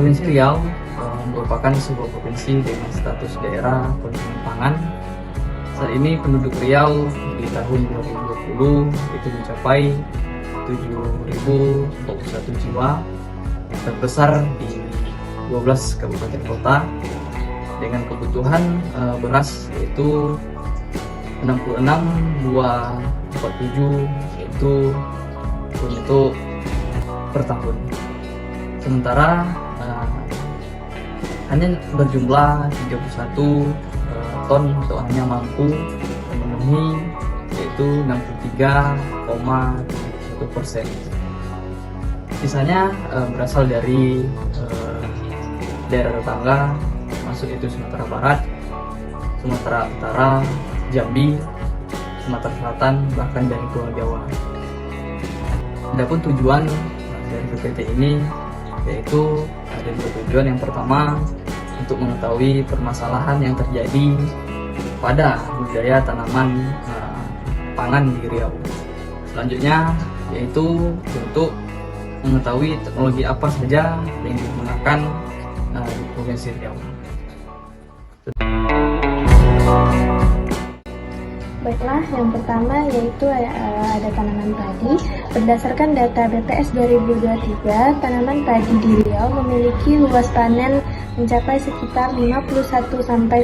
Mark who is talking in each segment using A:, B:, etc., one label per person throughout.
A: Provinsi Riau merupakan sebuah provinsi dengan status daerah pengembangan pangan. Saat ini penduduk Riau di tahun 2020 itu mencapai 7.041 jiwa, terbesar di 12 kabupaten kota, dengan kebutuhan beras yaitu 66,247 yaitu untuk per tahun. Sementara hanya berjumlah 31 ton atau hanya mampu memenuhi yaitu 63,1%. Sisanya berasal dari daerah tetangga, masuk itu Sumatera Barat, Sumatera Utara, Jambi, Sumatera Selatan, bahkan dari Pulau Jawa. Adapun tujuan dari PPT ini yaitu ada dua tujuan. Yang pertama, untuk mengetahui permasalahan yang terjadi pada budidaya tanaman pangan di Riau. Selanjutnya yaitu untuk mengetahui teknologi apa saja yang digunakan di Provinsi Riau.
B: Baiklah, yang pertama yaitu ada tanaman padi. Berdasarkan data BPS 2023, tanaman padi di Riau memiliki luas panen mencapai sekitar 51-91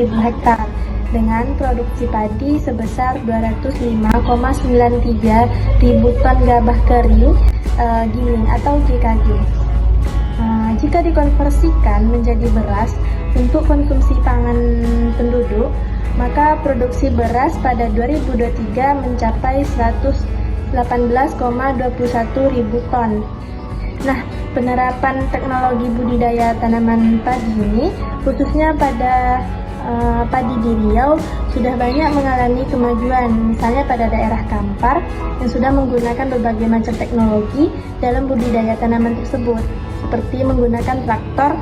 B: ribu hektar dengan produksi padi sebesar 205,93 ribu ton gabah kering giling atau GKG. Jika dikonversikan menjadi beras untuk konsumsi pangan penduduk, maka produksi beras pada 2023 mencapai 118,21 ribu ton. Nah, penerapan teknologi budidaya tanaman padi ini, khususnya pada padi di Riau, sudah banyak mengalami kemajuan. Misalnya pada daerah Kampar yang sudah menggunakan berbagai macam teknologi dalam budidaya tanaman tersebut, seperti menggunakan traktor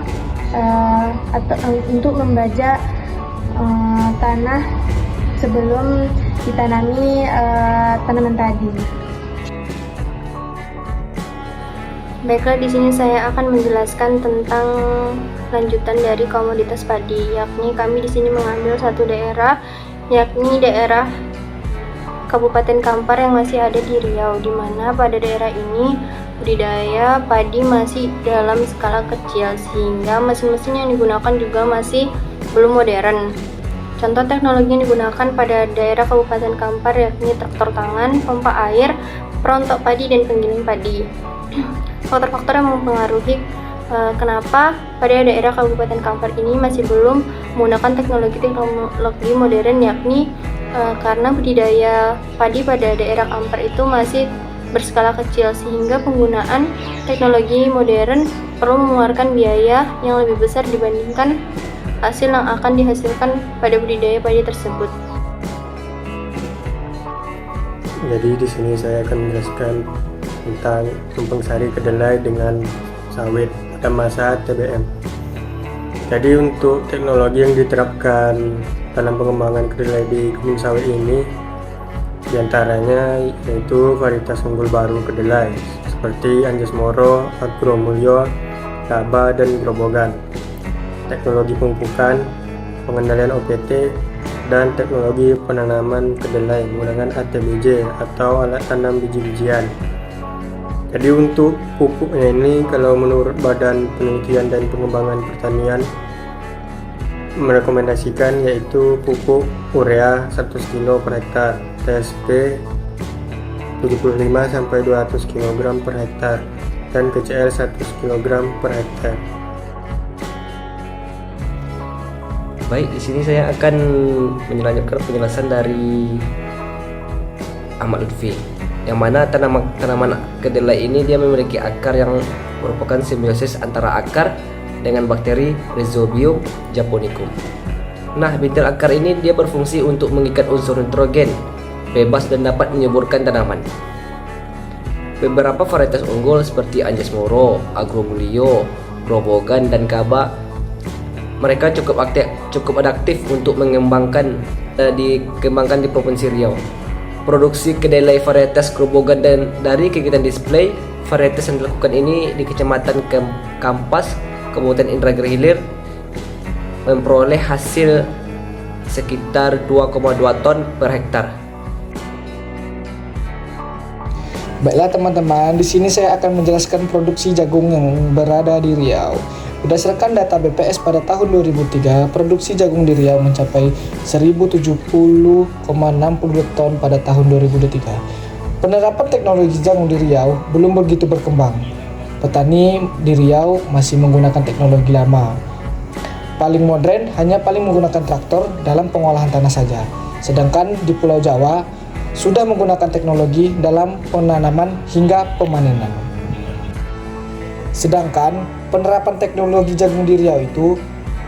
B: untuk membajak tanah sebelum ditanami tanaman padi.
C: Baiklah, di sini saya akan menjelaskan tentang lanjutan dari komoditas padi, yakni kami di sini mengambil satu daerah, yakni daerah Kabupaten Kampar yang masih ada di Riau, di mana pada daerah ini budidaya padi masih dalam skala kecil, sehingga mesin-mesin yang digunakan juga masih belum modern. Contoh teknologi yang digunakan pada daerah Kabupaten Kampar yakni traktor tangan, pompa air, perontok padi, dan penggiling padi. Faktor-faktor yang mempengaruhi kenapa pada daerah Kabupaten Kampar ini masih belum menggunakan teknologi modern, yakni karena budidaya padi pada daerah Kampar itu masih berskala kecil, sehingga penggunaan teknologi modern perlu mengeluarkan biaya yang lebih besar dibandingkan hasil yang akan dihasilkan pada budidaya padi tersebut.
D: Jadi di sini saya akan menjelaskan tentang tumpeng sari kedelai dengan sawit pada masa TBM. Jadi untuk teknologi yang diterapkan dalam pengembangan kedelai di kebun sawit ini, diantaranya yaitu varietas unggul baru kedelai seperti Anjas Moro, Agromulyo, Kaba, dan Grobogan. Teknologi pemupukan, pengendalian OPT, dan teknologi penanaman kedelai menggunakan ATBJ atau alat tanam biji-bijian. Jadi untuk pupuknya ini, kalau menurut Badan Penelitian dan Pengembangan Pertanian merekomendasikan yaitu pupuk urea 100 kg per hektar, TSP 75-200 kg per hektar, dan KCL 100 kg per hektar.
E: Baik, di sini saya akan melanjutkan penjelasan dari Ahmad Lutfi, yang mana tanaman kedelai ini dia memiliki akar yang merupakan simbiosis antara akar dengan bakteri Rhizobium japonicum. Nah, bintil akar ini dia berfungsi untuk mengikat unsur nitrogen bebas dan dapat menyuburkan tanaman. Beberapa varietas unggul seperti Anjas Moro, Agromulyo, Grobogan, dan Kaba, mereka cukup adaptif untuk dikembangkan di Provinsi Riau. Produksi kedelai varietas Grobogan dan dari kegiatan display varietas yang dilakukan ini di Kecamatan Kampas, Kabupaten Indragiri Hilir, memperoleh hasil sekitar 2,2 ton per hektar.
F: Baiklah teman-teman, di sini saya akan menjelaskan produksi jagung yang berada di Riau. Berdasarkan data BPS pada tahun 2003, produksi jagung di Riau mencapai 1070,62 ton pada tahun 2023. Penerapan teknologi jagung di Riau belum begitu berkembang. Petani di Riau masih menggunakan teknologi lama. Paling modern hanya paling menggunakan traktor dalam pengolahan tanah saja. Sedangkan di Pulau Jawa sudah menggunakan teknologi dalam penanaman hingga pemanenan. Sedangkan penerapan teknologi jagung di Riau itu,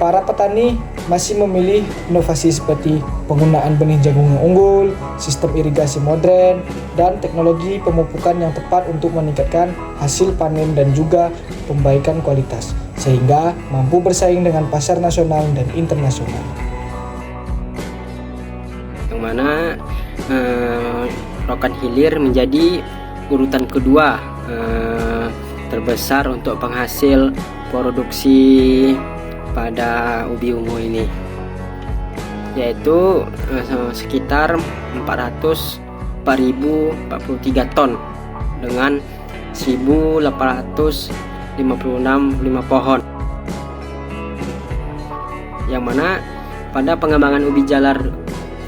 F: para petani masih memilih inovasi seperti penggunaan benih jagung yang unggul, sistem irigasi modern, dan teknologi pemupukan yang tepat untuk meningkatkan hasil panen dan juga perbaikan kualitas, sehingga mampu bersaing dengan pasar nasional dan internasional.
G: Yang mana Rokan Hilir menjadi urutan kedua terbesar untuk penghasil produksi pada ubi ungu ini, yaitu sekitar 404.043 ton dengan 1.856 pohon, yang mana pada pengembangan ubi jalar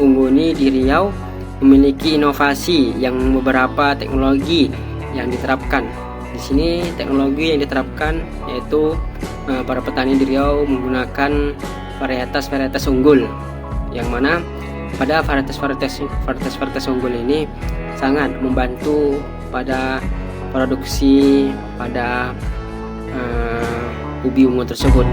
G: ungu ini di Riau memiliki inovasi yang beberapa teknologi yang diterapkan. Di sini teknologi yang diterapkan yaitu para petani di Riau menggunakan varietas unggul, yang mana pada varietas unggul ini sangat membantu pada produksi pada ubi ungu tersebut.